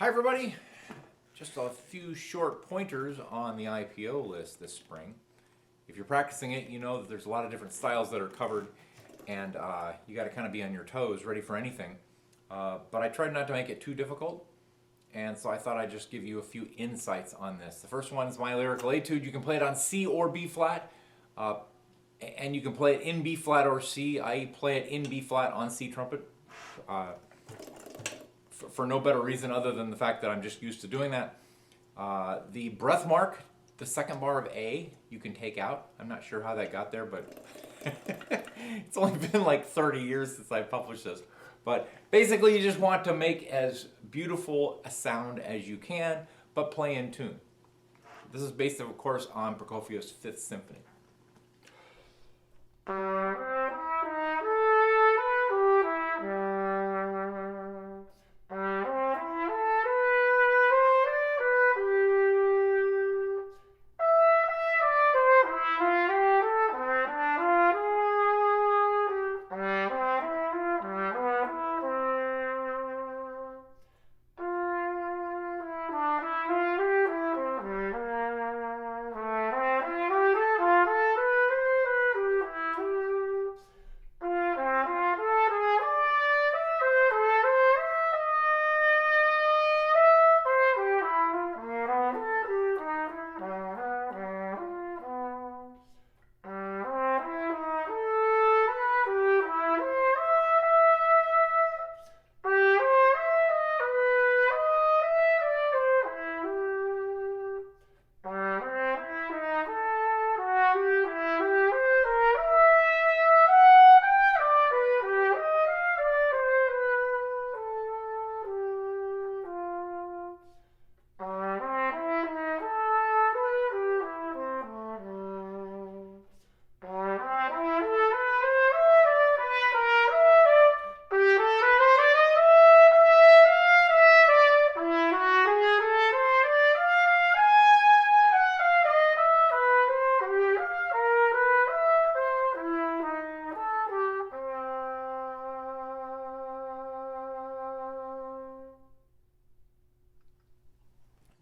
Hi everybody, just a few short pointers on the IPO list this spring. If you're practicing it, you know that there's a lot of different styles that are covered and you got to kind of be on your toes, ready for anything. But I tried not to make it too difficult, and so I thought I'd just give you a few insights on this. The first one is my Lyrical Etude. You can play it on C or B flat, and you can play it in B flat or C. I play it in B flat on C trumpet. For no better reason other than the fact that I'm just used to doing that. The breath mark, the second bar of A, you can take out. I'm not sure how that got there, but it's only been like 30 years since I published this. But basically you just want to make as beautiful a sound as you can, but play in tune. This is based, of course, on Prokofiev's Fifth Symphony.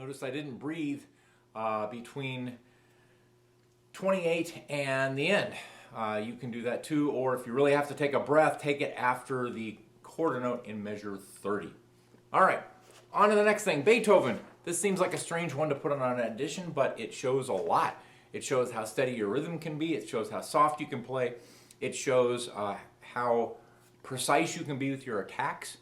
Notice I didn't breathe between 28 and the end. You can do that too, or if you really have to take a breath, take it after the quarter note in measure 30. All right, on to the next thing, Beethoven. This seems like a strange one to put on an audition, but it shows a lot. It shows how steady your rhythm can be. It shows how soft you can play. It shows how precise you can be with your attacks.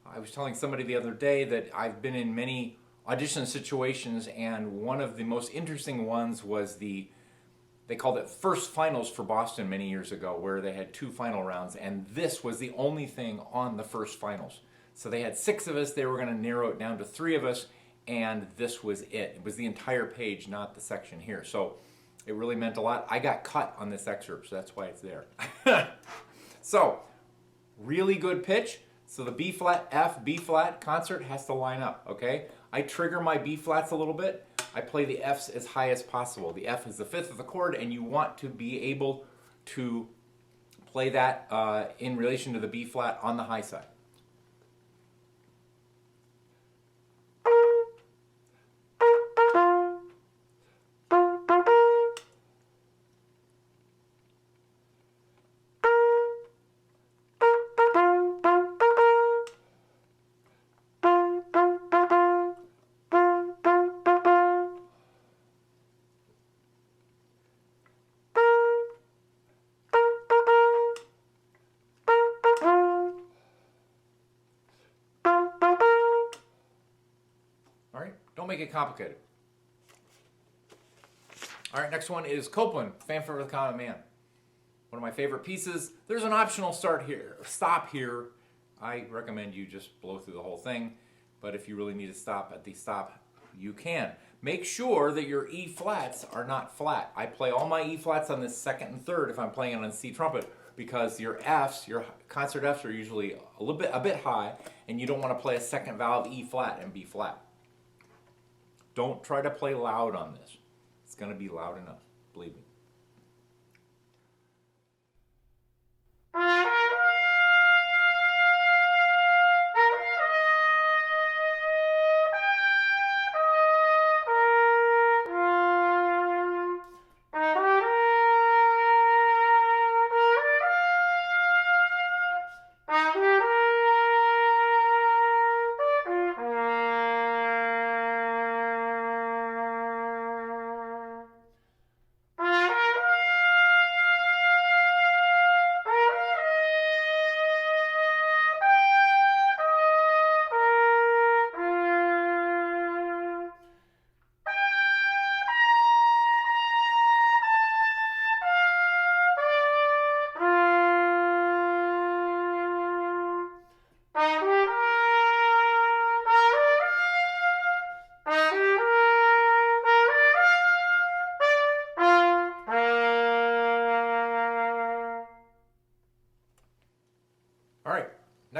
I was telling somebody the other day that I've been in many audition situations, and one of the most interesting ones was they called it first finals for Boston many years ago, where they had 2 final rounds, and this was the only thing on the first finals. So they had 6 of us, they were going to narrow it down to 3 of us, and this was it. It was the entire page, not the section here. So it really meant a lot. I got cut on this excerpt, so that's why it's there. So, really good pitch. So the B flat, F, B flat concert has to line up, okay? I trigger my B flats a little bit. I play the Fs as high as possible. The F is the 5th of the chord, and you want to be able to play that in relation to the B flat on the high side. Don't make it complicated. All right, next one is Copeland Fanfare for the Common Man. One of my favorite pieces. There's an optional stop here. I recommend you just blow through the whole thing, but if you really need to stop at the stop, you can. Make sure that your E flats are not flat. I play all my E flats on this 2nd and 3rd if I'm playing it on C trumpet, because your Fs, your concert Fs, are usually a bit high, and you don't want to play a 2nd valve E flat and B flat. Don't try to play loud on this. It's going to be loud enough, believe me.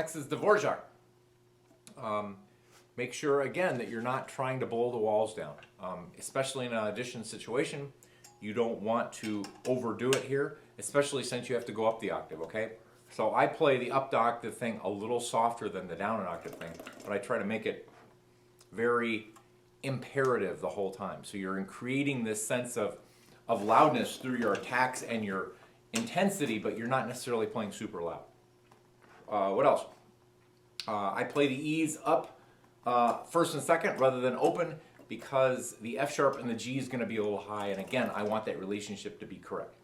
Next is Dvorak. Make sure, again, that you're not trying to blow the walls down. Especially in an audition situation, you don't want to overdo it here, especially since you have to go up the octave, okay? So I play the up the octave thing a little softer than the down an octave thing, but I try to make it very imperative the whole time. So you're creating this sense of loudness through your attacks and your intensity, but you're not necessarily playing super loud. What else? I play the E's up first and second rather than open because the F sharp and the G is going to be a little high, and again, I want that relationship to be correct.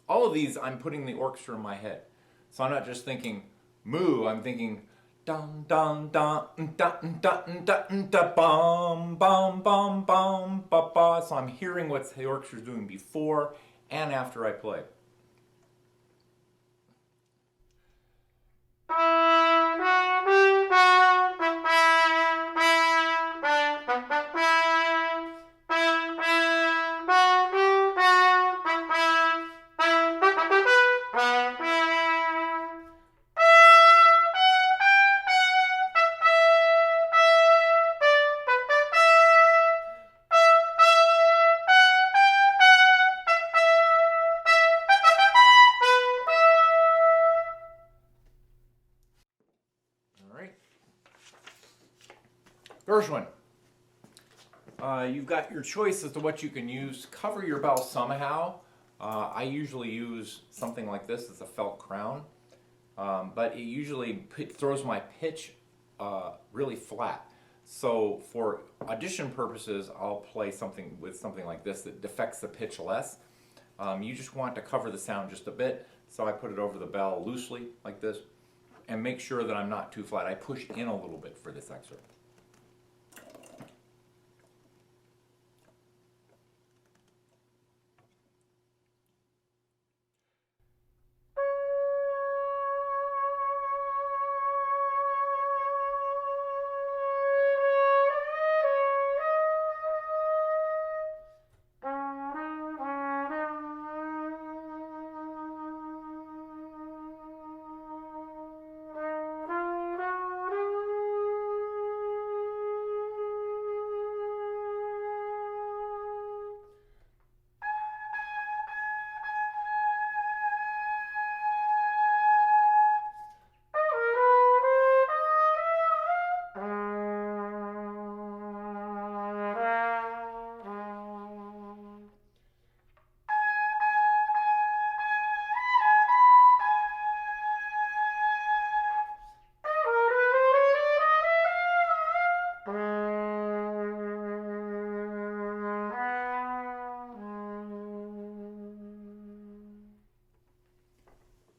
All of these, I'm putting the orchestra in my head. So I'm not just thinking moo, I'm thinking dun dun dun dun dun dun dun bum bum bum bum ba ba. So I'm hearing what the orchestra is doing before and after I play. Gershwin. You've got your choice as to what you can use. Cover your bell somehow. I usually use something like this. It's a felt crown. But it usually throws my pitch really flat. So for audition purposes, I'll play something with something like this that defects the pitch less. You just want to cover the sound just a bit. So I put it over the bell loosely like this and make sure that I'm not too flat. I push in a little bit for this excerpt.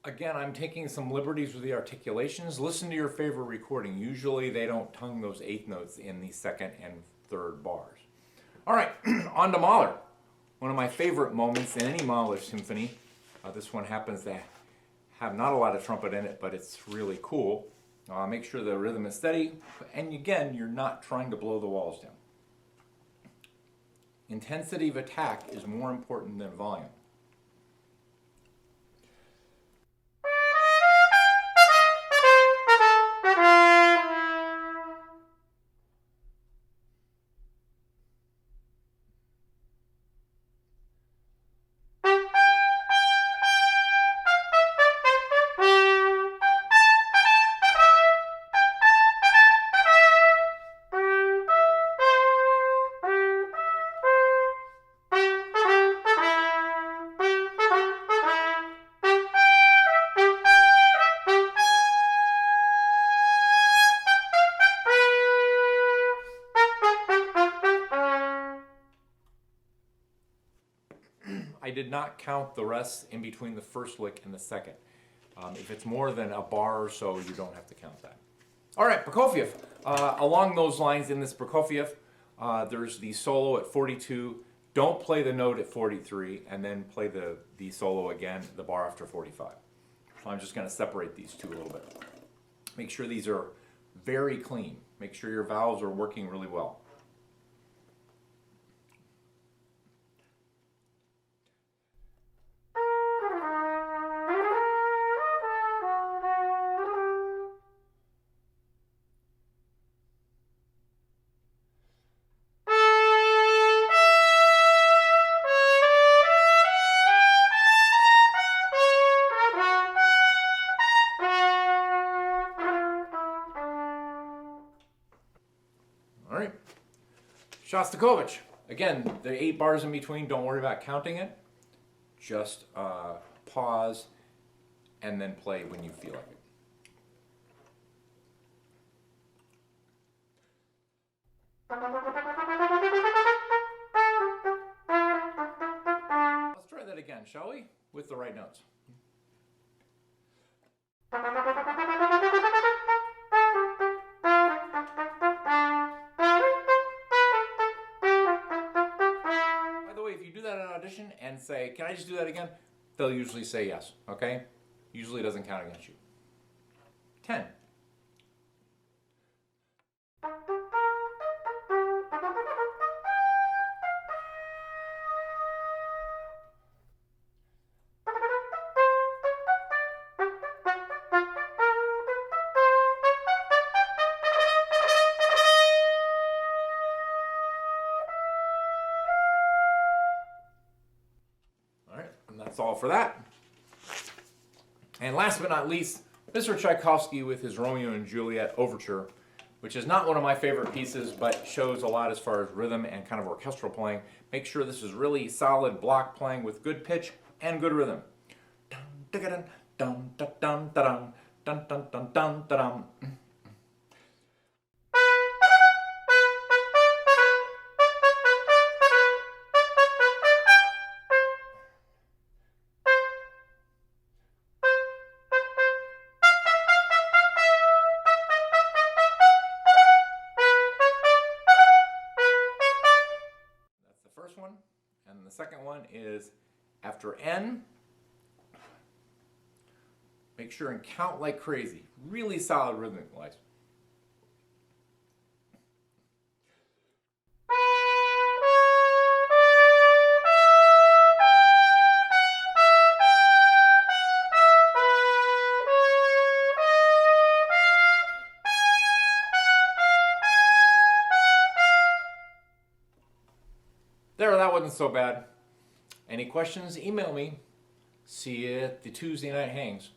Again, I'm taking some liberties with the articulations. Listen to your favorite recording. Usually they don't tongue those eighth notes in the second and third bars. All right, on to Mahler. One of my favorite moments in any Mahler symphony. This one happens to have not a lot of trumpet in it, but it's really cool. Make sure the rhythm is steady. And again, you're not trying to blow the walls down. Intensity of attack is more important than volume. I did not count the rest in between the first lick and the second. If it's more than a bar or so, you don't have to count that. All right, Prokofiev. Along those lines in this Prokofiev, there's the solo at 42. Don't play the note at 43 and then play the solo again, the bar after 45. So I'm just going to separate these two a little bit. Make sure these are very clean. Make sure your valves are working really well. Shostakovich. Again, the 8 bars in between, don't worry about counting it. Just pause and then play when you feel like it. Let's try that again, shall we? With the right notes. Audition and say, can I just do that again? They'll usually say yes, okay? Usually doesn't count against you. 10. That's all for that. And last but not least, Mr. Tchaikovsky with his Romeo and Juliet Overture, which is not one of my favorite pieces, but shows a lot as far as rhythm and kind of orchestral playing. Make sure this is really solid block playing with good pitch and good rhythm. One, and the second one is after N, make sure and count like crazy. Really solid rhythmic wise. There, that wasn't so bad. Any questions, email me. See you at the Tuesday Night Hangs.